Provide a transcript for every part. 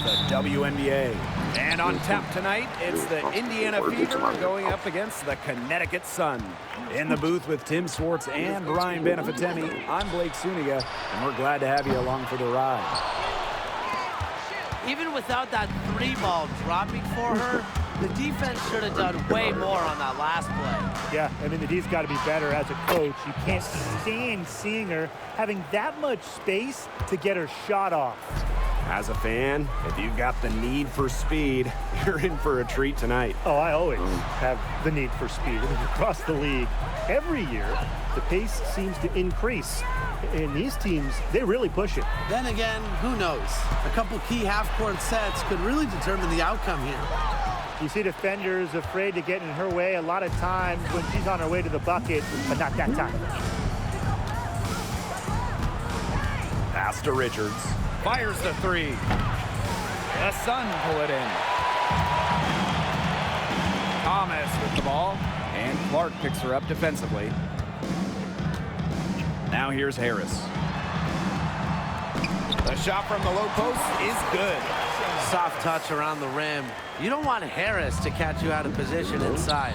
the WNBA. And on tap tonight, it's the Indiana Fever going up against the Connecticut Sun. In the booth with Tim Swartz and Brian Benefatemi, I'm Blake Suniga, and we're glad to have you along for the ride. Even without that three ball dropping for her, the defense should have done way more on that last play. Yeah, I mean, the D's got to be better as a coach. You can't stand seeing her having that much space to get her shot off. As a fan, if you've got the need for speed, you're in for a treat tonight. Oh, I always have the need for speed. I mean, across the league, every year, the pace seems to increase. And these teams, they really push it. Then again, who knows? A couple key half-court sets could really determine the outcome here. You see defenders afraid to get in her way a lot of times when she's on her way to the bucket, but not that time. Pass to Richards. Fires the three. The Sun pull it in. Thomas with the ball, and Clark picks her up defensively. Now here's Harris. The shot from the low post is good. Soft touch around the rim. You don't want Harris to catch you out of position inside.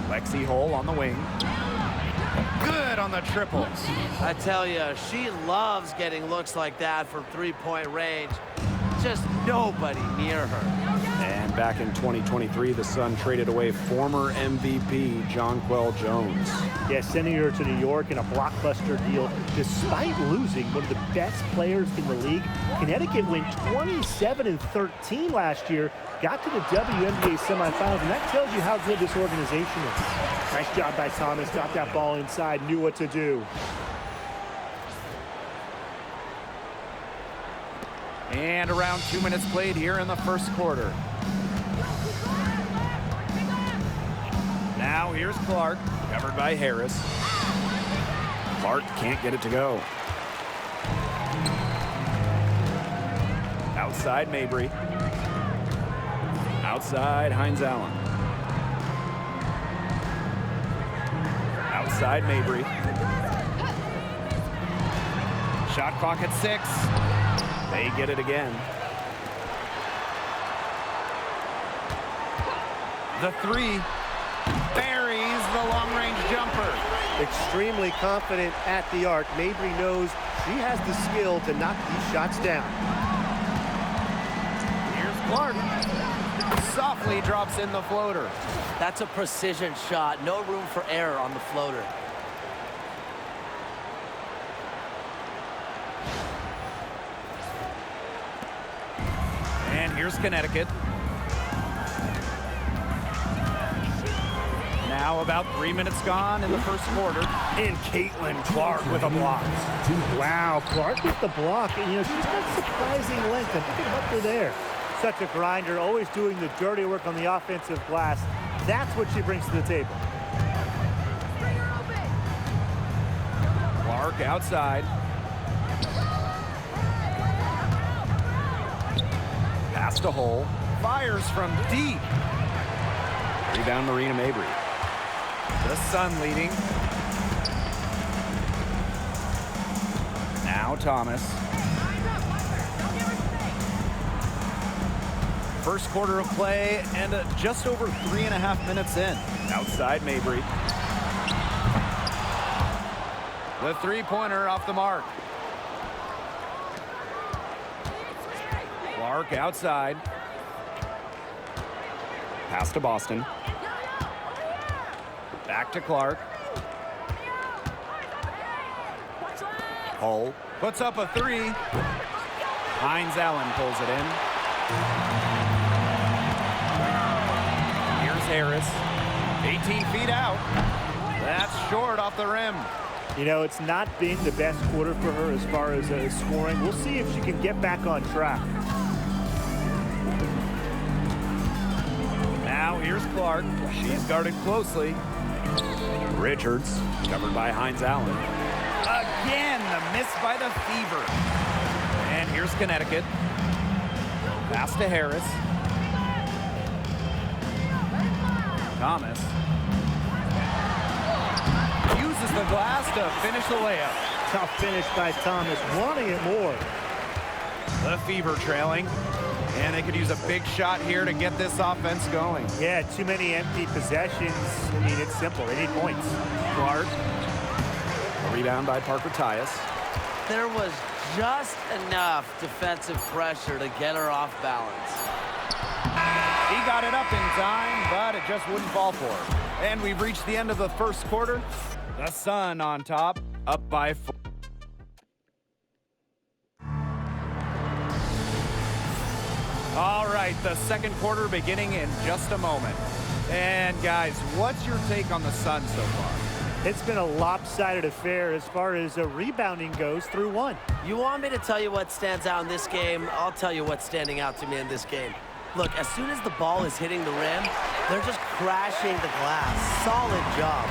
Lexie Hole on the wing. Good on the triples. I tell you, she loves getting looks like that from three-point range. Just nobody near her. And back in 2023, the Sun traded away former MVP Jonquel Jones. Yeah, sending her to New York in a blockbuster deal. Despite losing one of the best players in the league, Connecticut went 27-13 last year, got to the WNBA semifinals, and that tells you how good this organization is. Nice job by Thomas, got that ball inside, knew what to do. And around 2 minutes played here in the first quarter. Now here's Clark, covered by Harris. Clark can't get it to go. Outside Mabry. Outside Hines Allen. Outside Mabry. Shot clock at 6. They get it again. The three buries the long-range jumper. Extremely confident at the arc. Mabry knows she has the skill to knock these shots down. Here's Clark. Softly drops in the floater. That's a precision shot. No room for error on the floater. And here's Connecticut. Now about 3 minutes gone in the first quarter. And Caitlin Clark with a block. Wow, Clark with the block. And, you know, she's got surprising length. I think it helped her there. Such a grinder, always doing the dirty work on the offensive glass. That's what she brings to the table. Clark outside. Pass to Hole. Fires from deep. Rebound Marina Mabry. The Sun leading. Now Thomas. First quarter of play and just over 3.5 minutes in. Outside Mabry. The three-pointer off the mark. Clark outside. Pass to Boston. Back to Clark. Hull puts up a three. Hines Allen pulls it in. Here's Harris. 18 feet out. That's short off the rim. You know, it's not been the best quarter for her as far as scoring. We'll see if she can get back on track. Now here's Clark. She's guarded closely. Richards, covered by Hines Allen. Again, the miss by the Fever. And here's Connecticut. Pass to Harris. Thomas. Uses the glass to finish the layup. Tough finish by Thomas, wanting it more. The Fever trailing. And they could use a big shot here to get this offense going. Yeah, too many empty possessions. I mean, it's simple. They need points. Clark. A rebound by Parker Tyus. There was just enough defensive pressure to get her off balance. He got it up in time, but it just wouldn't fall for her. And we've reached the end of the first quarter. The Sun on top, up by 4. All right, the second quarter beginning in just a moment. And guys, what's your take on the Sun so far? It's been a lopsided affair as far as rebounding goes through one. You want me to tell you what stands out in this game? I'll tell you what's standing out to me in this game. Look, as soon as the ball is hitting the rim, they're just crashing the glass. Solid job.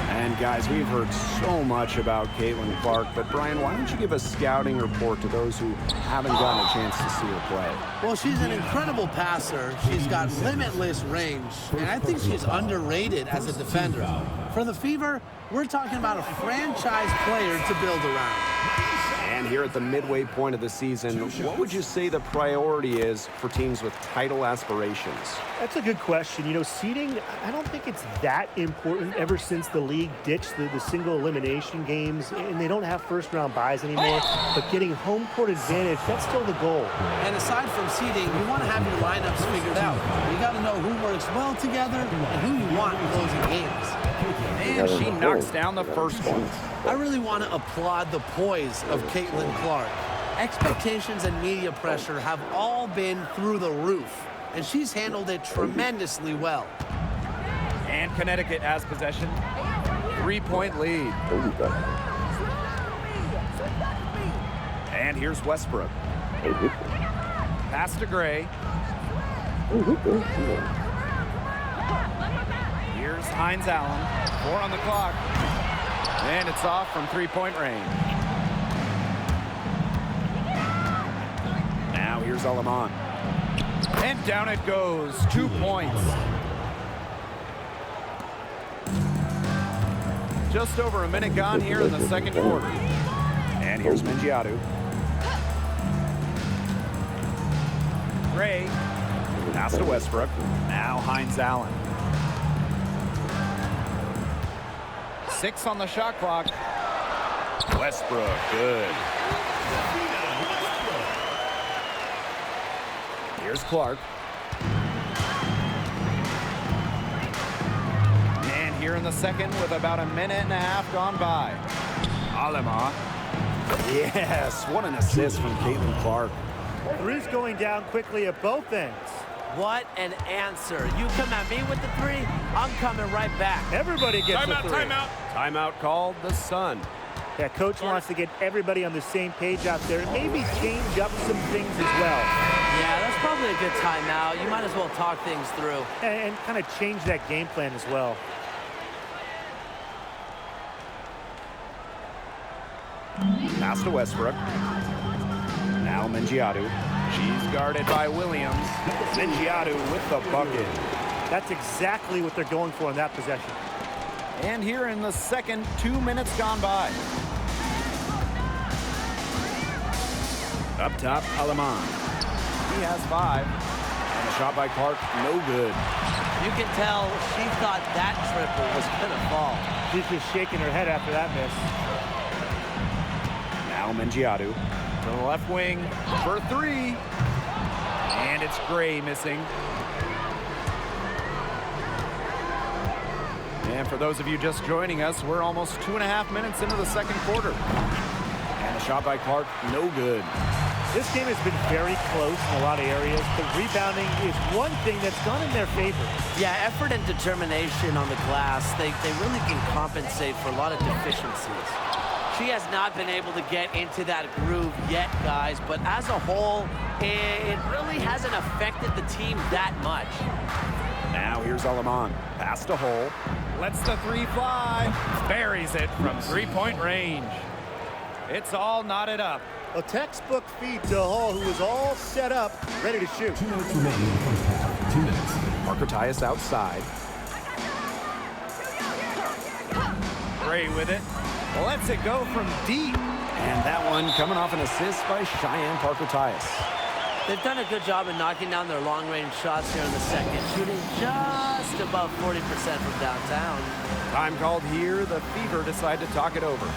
And guys, we've heard so much about Caitlin Clark, but Brian, why don't you give a scouting report to those who haven't gotten a chance to see her play? Well, she's an incredible passer. She's got limitless range, and I think she's underrated as a defender. For the Fever, we're talking about a franchise player to build around. And here at the midway point of the season, what would you say the priority is for teams with title aspirations? That's a good question. You know, seeding, I don't think it's that important ever since the league ditched the single elimination games, and they don't have first-round buys anymore. But getting home court advantage, that's still the goal. And aside from seeding, you want to have your lineups figured out. You got to know who works well together and who you want closing games. And she knocks down the first one. I really want to applaud the poise of Caitlin Clark. Expectations and media pressure have all been through the roof, and she's handled it tremendously well. And Connecticut has possession. 3-point lead. And here's Westbrook. Pass to Gray. Here's Hines Allen. 4 on the clock. And it's off from 3-point range. Now here's Alaman. And down it goes. 2 points. Just over a minute gone here in the second quarter. And here's Mengiadu. Gray. Pass to Westbrook. Now Hines Allen. 6 on the shot clock. Westbrook, good. Here's Clark. And here in the second with about a minute and a half gone by. Aliyah. Yes, what an assist from Caitlin Clark. Three's going down quickly at both ends. What an answer. You come at me with the three, I'm coming right back. Everybody gets a three. Timeout. Timeout called the Sun. Yeah, coach wants to get everybody on the same page out there and maybe change up some things as well. Yeah, that's probably a good timeout. You might as well talk things through. And kind of change that game plan as well. Pass to Westbrook. Now Mengiadu. She's guarded by Williams. Mengiadu with the bucket. That's exactly what they're going for in that possession. And here in the second, 2 minutes gone by. Up top, Alaman. He has 5. And a shot by Clark, no good. You can tell she thought that triple was going to fall. She's just shaking her head after that miss. Now Mengiadu to the left wing for 3. And it's Gray missing. And for those of you just joining us, we're almost 2.5 minutes into the second quarter. And a shot by Clark, no good. This game has been very close in a lot of areas, but rebounding is one thing that's gone in their favor. Yeah, effort and determination on the glass, they really can compensate for a lot of deficiencies. She has not been able to get into that groove yet, guys, but as a whole, it really hasn't affected the team that much. Now here's Alaman. Pass to Hole. Lets the 3 fly. Buries it from 3-point range. It's all knotted up. A textbook feed to Hall, who was all set up, ready to shoot. 2 minutes remaining in the first half. 2 minutes. Parker Tyus outside. Gray with it. Lets it go from deep. And that one coming off an assist by Cheyenne Parker-Tyus. They've done a good job in knocking down their long-range shots here in the second, shooting just above 40% from downtown. Time called here. The Fever decide to talk it over.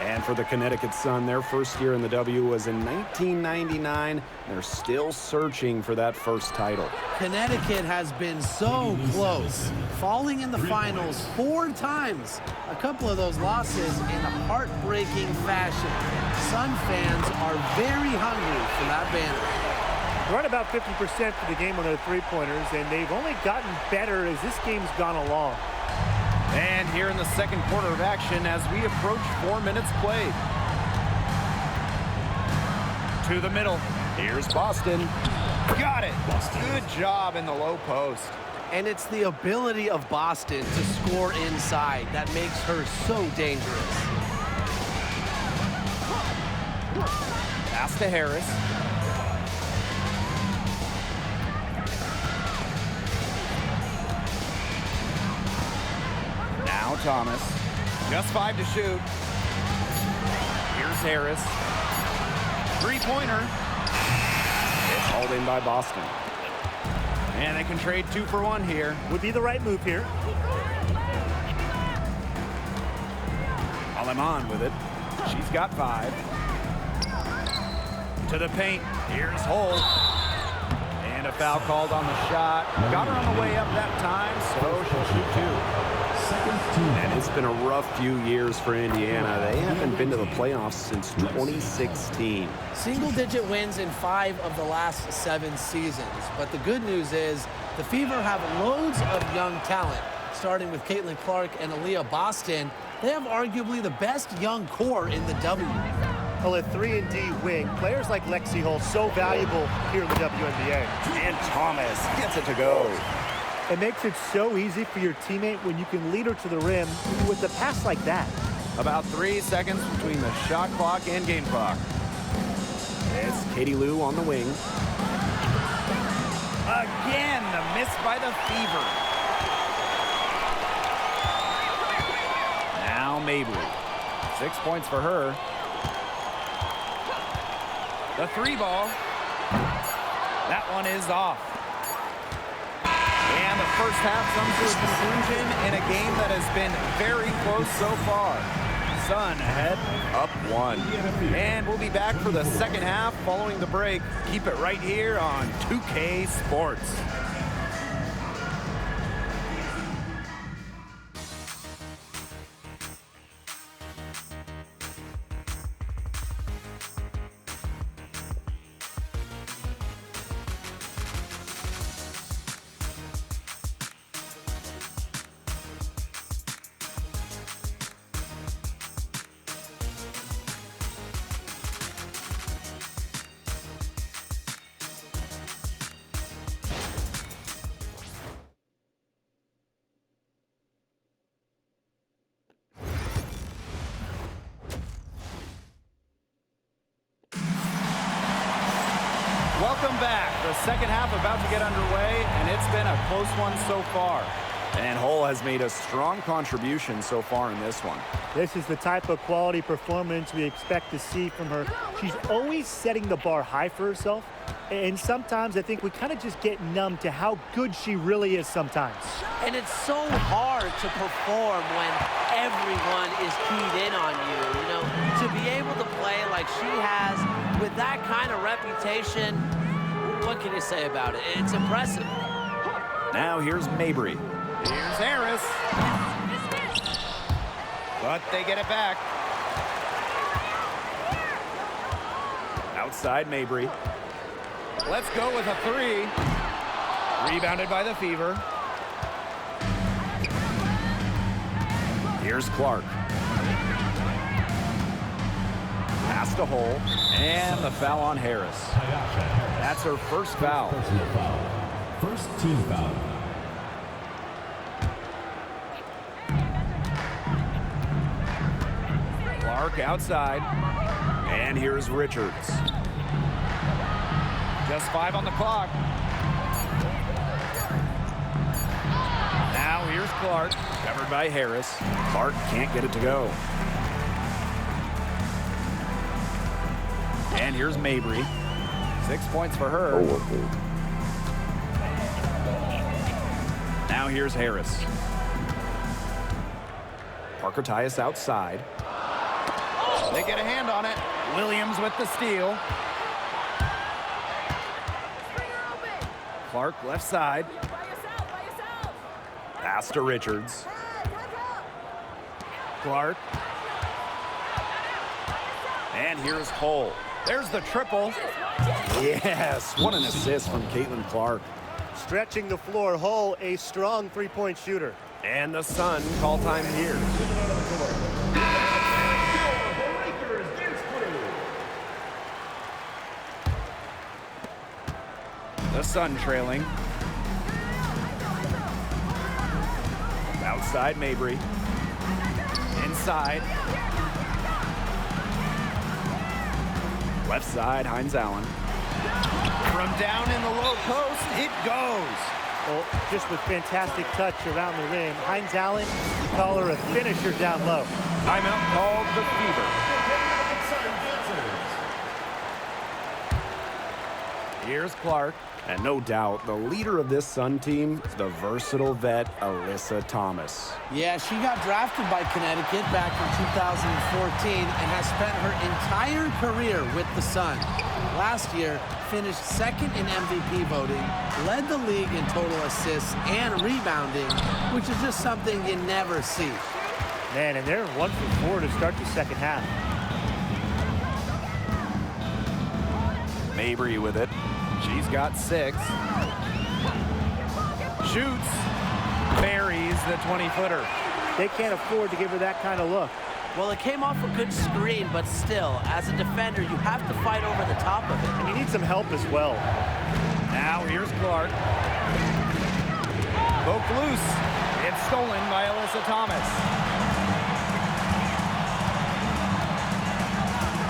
And for the Connecticut Sun, their first year in the W was in 1999. They're still searching for that first title. Connecticut has been so close, falling in the finals 4 times. A couple of those losses in a heartbreaking fashion. Sun fans are very hungry for that banner. Run about 50% for the game on their three-pointers, and they've only gotten better as this game's gone along. And here in the second quarter of action as we approach 4 minutes played. To the middle. Here's Boston. Got it. Good job in the low post. And it's the ability of Boston to score inside that makes her so dangerous. Pass to Harris. Now Thomas. Just 5 to shoot. Here's Harris. Three-pointer. It's hauled in by Boston. And they can trade 2 for 1 here. Would be the right move here. Aleman with it. She's got 5. To the paint. Here's Hull. And a foul called on the shot. Got her on the way up that time, so she'll shoot 2. And it's been a rough few years for Indiana. They haven't been to the playoffs since 2016. Single-digit wins in 5 of the last 7 seasons. But the good news is the Fever have loads of young talent. Starting with Caitlin Clark and Aliyah Boston, they have arguably the best young core in the W. Well, a 3-and-D wing. Players like Lexie Hull so valuable here in the WNBA. And Thomas gets it to go. It makes it so easy for your teammate when you can lead her to the rim with a pass like that. About 3 seconds between the shot clock and game clock. It's Katie Lou on the wing. Again, the miss by the Fever. Now Mabry. 6 points for her. The 3 ball. That one is off. And the first half comes to a conclusion in a game that has been very close so far. Sun ahead, up 1. And we'll be back for the second half following the break. Keep it right here on 2K Sports. Welcome back. The second half about to get underway, and it's been a close one so far. And Hull has made a strong contribution so far in this one. This is the type of quality performance we expect to see from her. She's always setting the bar high for herself, and sometimes I think we kind of just get numb to how good she really is sometimes. And it's so hard to perform when everyone is keyed in on you. You know, to be able to play like she has with that kind of reputation, what can you say about it? It's impressive. Now here's Mabry. Here's Harris. But they get it back. Outside Mabry. Let's go with a 3. Rebounded by the Fever. Here's Clark. Pass to Hull. And the foul on Harris. That's her first foul. Personal foul. First team foul. Clark outside. And here's Richards. Just 5 on the clock. Now here's Clark, covered by Harris. Clark can't get it to go. And here's Mabry. 6 points for her. Now here's Harris. Parker Tyus outside. They get a hand on it. Williams with the steal. Clark left side. Pass to Richards. Clark. And here's Hull. There's the triple. Yes, what an assist from Caitlin Clark. Stretching the floor, Hull, a strong three-point shooter. And the Sun call time here. The Sun trailing. Outside Mabry. Inside. Left side, Hines Allen. From down in the low post, it goes. Well, just with fantastic touch around the rim. Hines Allen, you call her a finisher down low. Timeout called the Fever. Here's Clark. And no doubt, the leader of this Sun team is the versatile vet, Alyssa Thomas. Yeah, she got drafted by Connecticut back in 2014 and has spent her entire career with the Sun. Last year, finished second in MVP voting, led the league in total assists and rebounding, which is just something you never see. Man, and they're 1 for 4 to start the second half. Mabry with it. She's got 6. Shoots. Buries the 20-footer. They can't afford to give her that kind of look. Well, it came off a good screen, but still, as a defender, you have to fight over the top of it. And you need some help as well. Now here's Clark. Poked loose. It's stolen by Alyssa Thomas.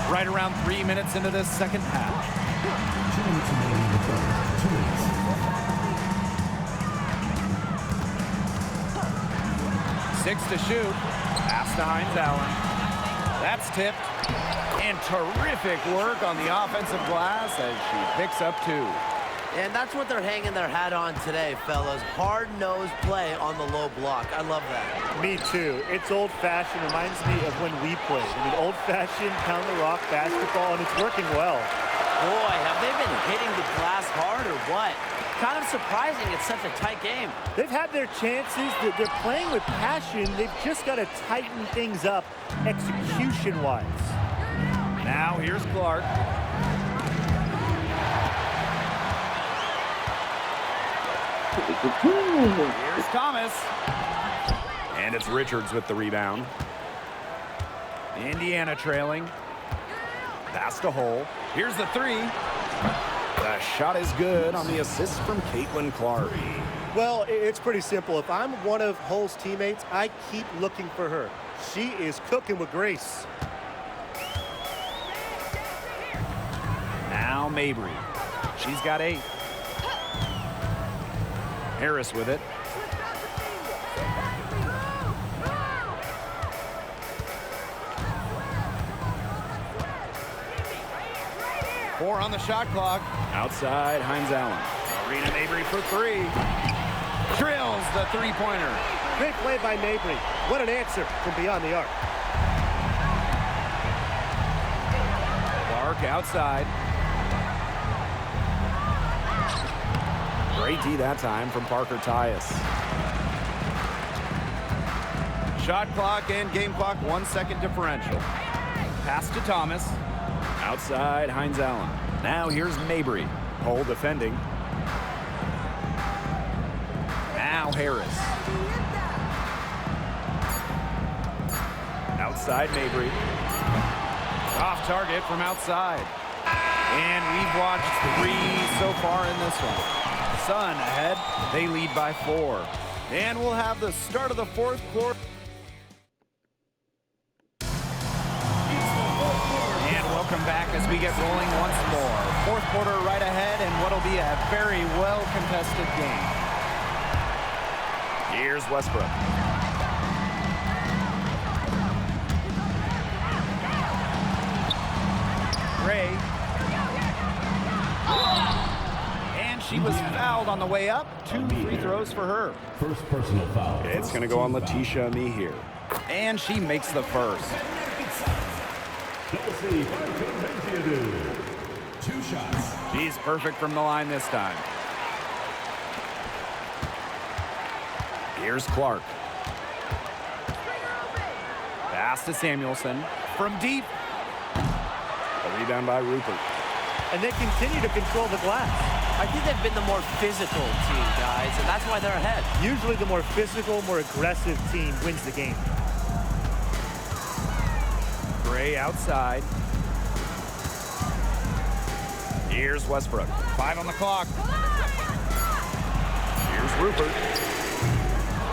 Right around 3 minutes into this second half. 6 to shoot. Pass to Hines Allen. That's tipped. And terrific work on the offensive glass as she picks up 2. And that's what they're hanging their hat on today, fellas. Hard-nosed play on the low block. I love that. Me too. It's old-fashioned. Reminds me of when we played. I mean, old-fashioned pound-the-rock basketball, and it's working well. Boy, have they been hitting the glass hard or what? Kind of surprising it's such a tight game. They've had their chances. They're playing with passion. They've just got to tighten things up execution-wise. Now here's Clark. Here's Thomas. And it's Richards with the rebound. Indiana trailing. Pass to Hull. Here's the 3. The shot is good on the assist from Caitlin Clark. Well, it's pretty simple. If I'm one of Hull's teammates, I keep looking for her. She is cooking with grace. Now Mabry. She's got 8. Harris with it. Four on the shot clock. Outside, Hines Allen. Marina Mabry for 3. Drills the three-pointer. Great play by Mabry. What an answer from beyond the arc. Clark outside. Great D that time from Parker Tyus. Shot clock and game clock 1 second differential. Pass to Thomas. Outside, Hines Allen. Now here's Mabry. Hull defending. Now Harris. Outside Mabry. Off target from outside. And we've watched 3 so far in this one. Sun ahead. They lead by 4. And we'll have the start of the 4th quarter. as we get rolling once more. Fourth quarter right ahead, and what'll be a very well-contested game. Here's Westbrook. Gray. And she was fouled on the way up. 2 free throws for her. First personal foul. It's going to go on Letitia Me here. And she makes the first. Lexie and Aliyah. 2 shots. She's perfect from the line this time. Here's Clark. Pass to Samuelson. From deep. A rebound by Rupert. And they continue to control the glass. I think they've been the more physical team, guys, and that's why they're ahead. Usually the more physical, more aggressive team wins the game. Gray outside. Here's Westbrook. 5 on the clock. Here's Rupert.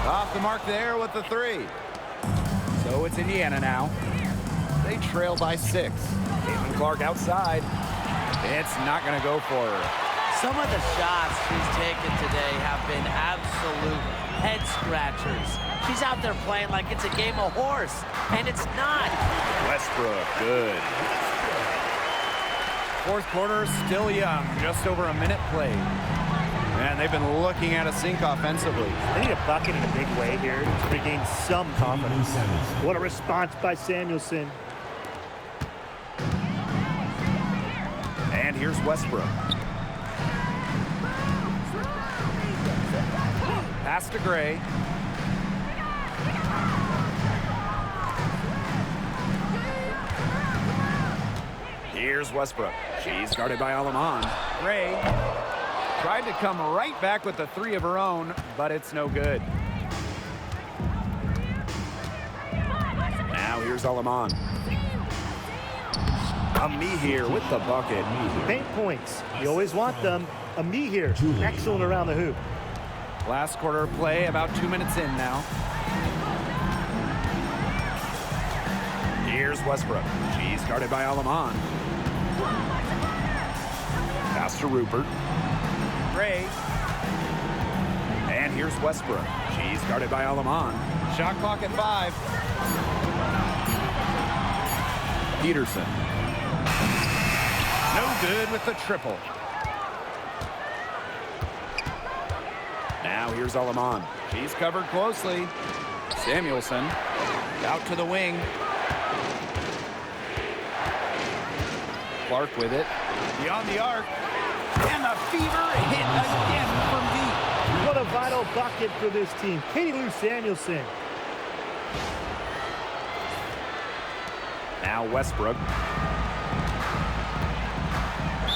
Off the mark there with the 3. So it's Indiana now. They trail by 6. Caitlin Clark outside. It's not going to go for her. Some of the shots she's taken today have been absolute head scratchers. She's out there playing like it's a game of horse, and it's not. Westbrook, good. Fourth quarter, still young, just over a minute played. And they've been looking at a sink offensively. They need a bucket in a big way here to regain some confidence. What a response by Samuelson. And here's Westbrook. Pass to Gray. Here's Westbrook. She's guarded by Alaman. Gray tried to come right back with the 3 of her own, but it's no good. Now here's Alaman. Me here with the bucket. Paint points. You always want them. Me here. Excellent around the hoop. Last quarter of play, about 2 minutes in now. Here's Westbrook. She's guarded by Alaman. Pass to Rupert. Gray. And here's Westbrook. She's guarded by Alaman. Shot clock at 5. Peterson. No good with the triple. Now here's Alaman. She's covered closely. Samuelson out to the wing. Clark with it. Beyond the arc. And the fever hit again from deep. What a vital bucket for this team. Katie Lou Samuelson. Now Westbrook.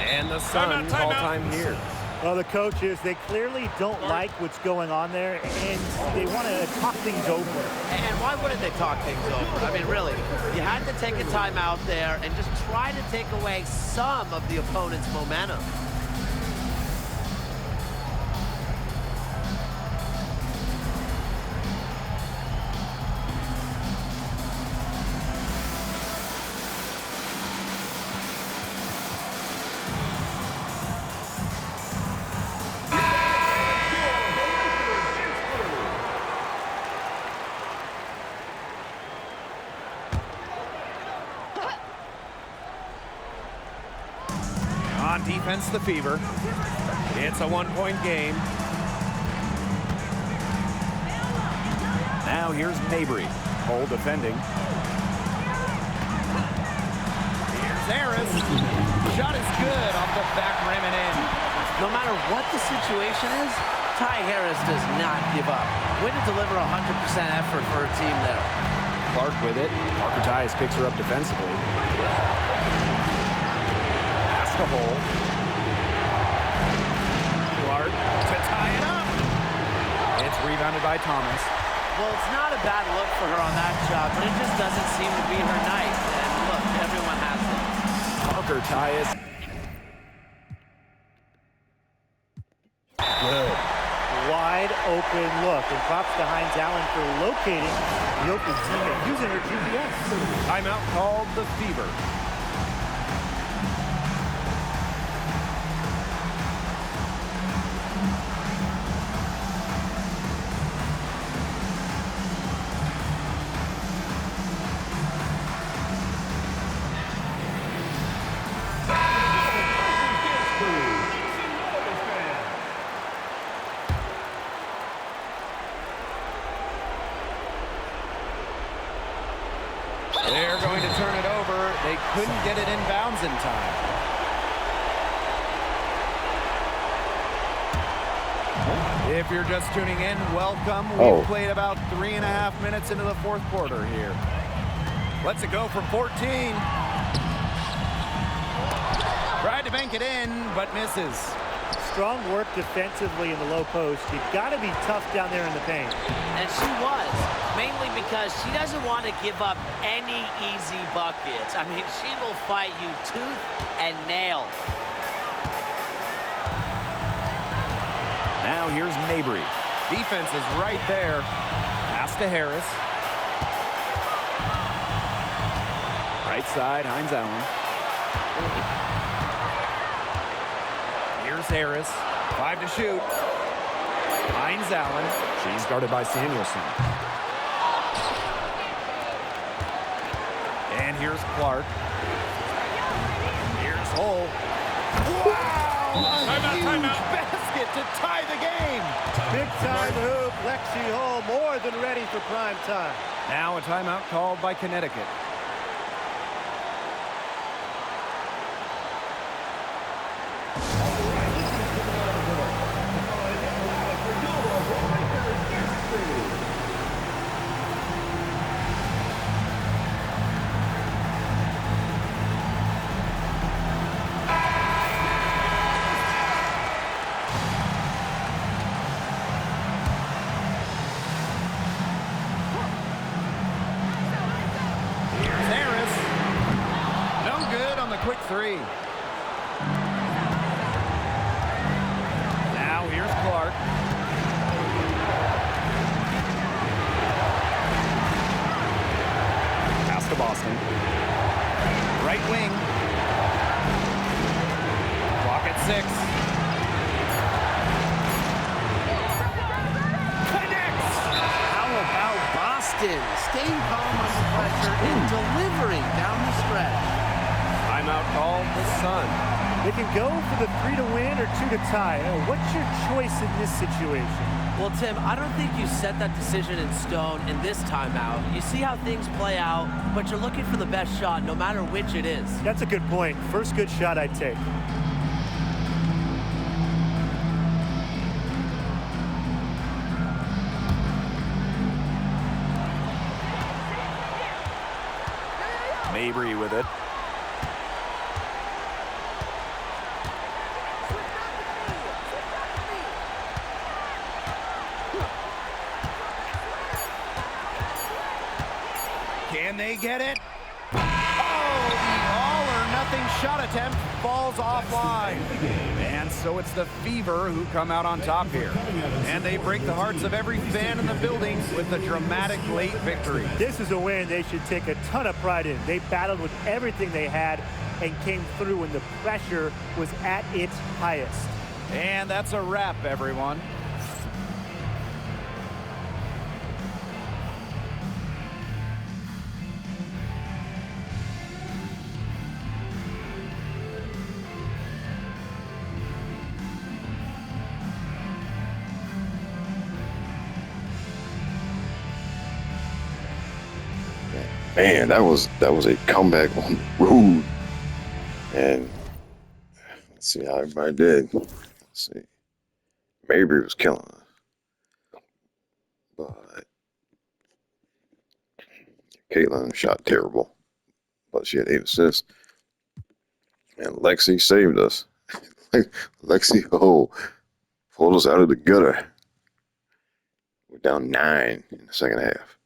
And the Suns all time here. Well, the coaches, they clearly don't like what's going on there, and they want to talk things over. And why wouldn't they talk things over? I mean, really, you had to take a time out there and just try to take away some of the opponent's momentum. On defense, the Fever. It's a 1-point game. Now here's Mabry. Hole defending. Here's Harris. Shot is good off the back rim and in. No matter what the situation is, Ty Harris does not give up. Way to deliver 100% effort for her team there. Clark with it. Parker Tyus picks her up defensively. Pass the hole. Clark to tie it up. It's rebounded by Thomas. Well, it's not a bad look for her on that shot, but it just doesn't seem to be her night. And look, everyone has it. Parker Tyus. Good. Wide open look, and props to Hines Allen for locating the open teammate using her GPS. Timeout called the Fever. going to turn it over. They couldn't get it in bounds in time. If you're just tuning in, welcome. We've played about 3.5 minutes into the fourth quarter here. Lets it go from 14. Tried to bank it in, but misses. Strong work defensively in the low post. You've got to be tough down there in the paint. And she was, mainly because she doesn't want to give up any easy buckets. I mean, she will fight you tooth and nail. Now here's Mabry. Defense is right there. Pass to Harris. Right side, Hines Allen. Here's Harris. 5 to shoot. Hines Allen. She's guarded by Samuelson. And here's Clark. Here's Hull. Wow! Timeout. Basket to tie the game. Big time hoop. Lexie Hull more than ready for prime time. Now a timeout called by Connecticut. Quick three. Now here's Clark. Pass to Boston. Right wing. Clock at 6. Connects! How about Boston staying calm under pressure and delivering down the stretch? Timeout called the Sun. They can go for the 3 to win or 2 to tie. What's your choice in this situation? Well, Tim, I don't think you set that decision in stone in this timeout. You see how things play out, but you're looking for the best shot no matter which it is. That's a good point. First good shot I'd take. Mabry with it. Can they get it? Oh, the all-or-nothing shot attempt falls offline. And so it's the Fever who come out on top here. And they break the hearts of every fan in the building with a dramatic late victory. This is a win they should take a ton of pride in. They battled with everything they had and came through when the pressure was at its highest. And that's a wrap, everyone. Man, that was a comeback on the road. And let's see how everybody did. Let's see. Mabry was killing her. But Caitlin shot terrible. But she had 8 assists. And Lexie saved us. Lexie pulled us out of the gutter. We're down 9 in the second half.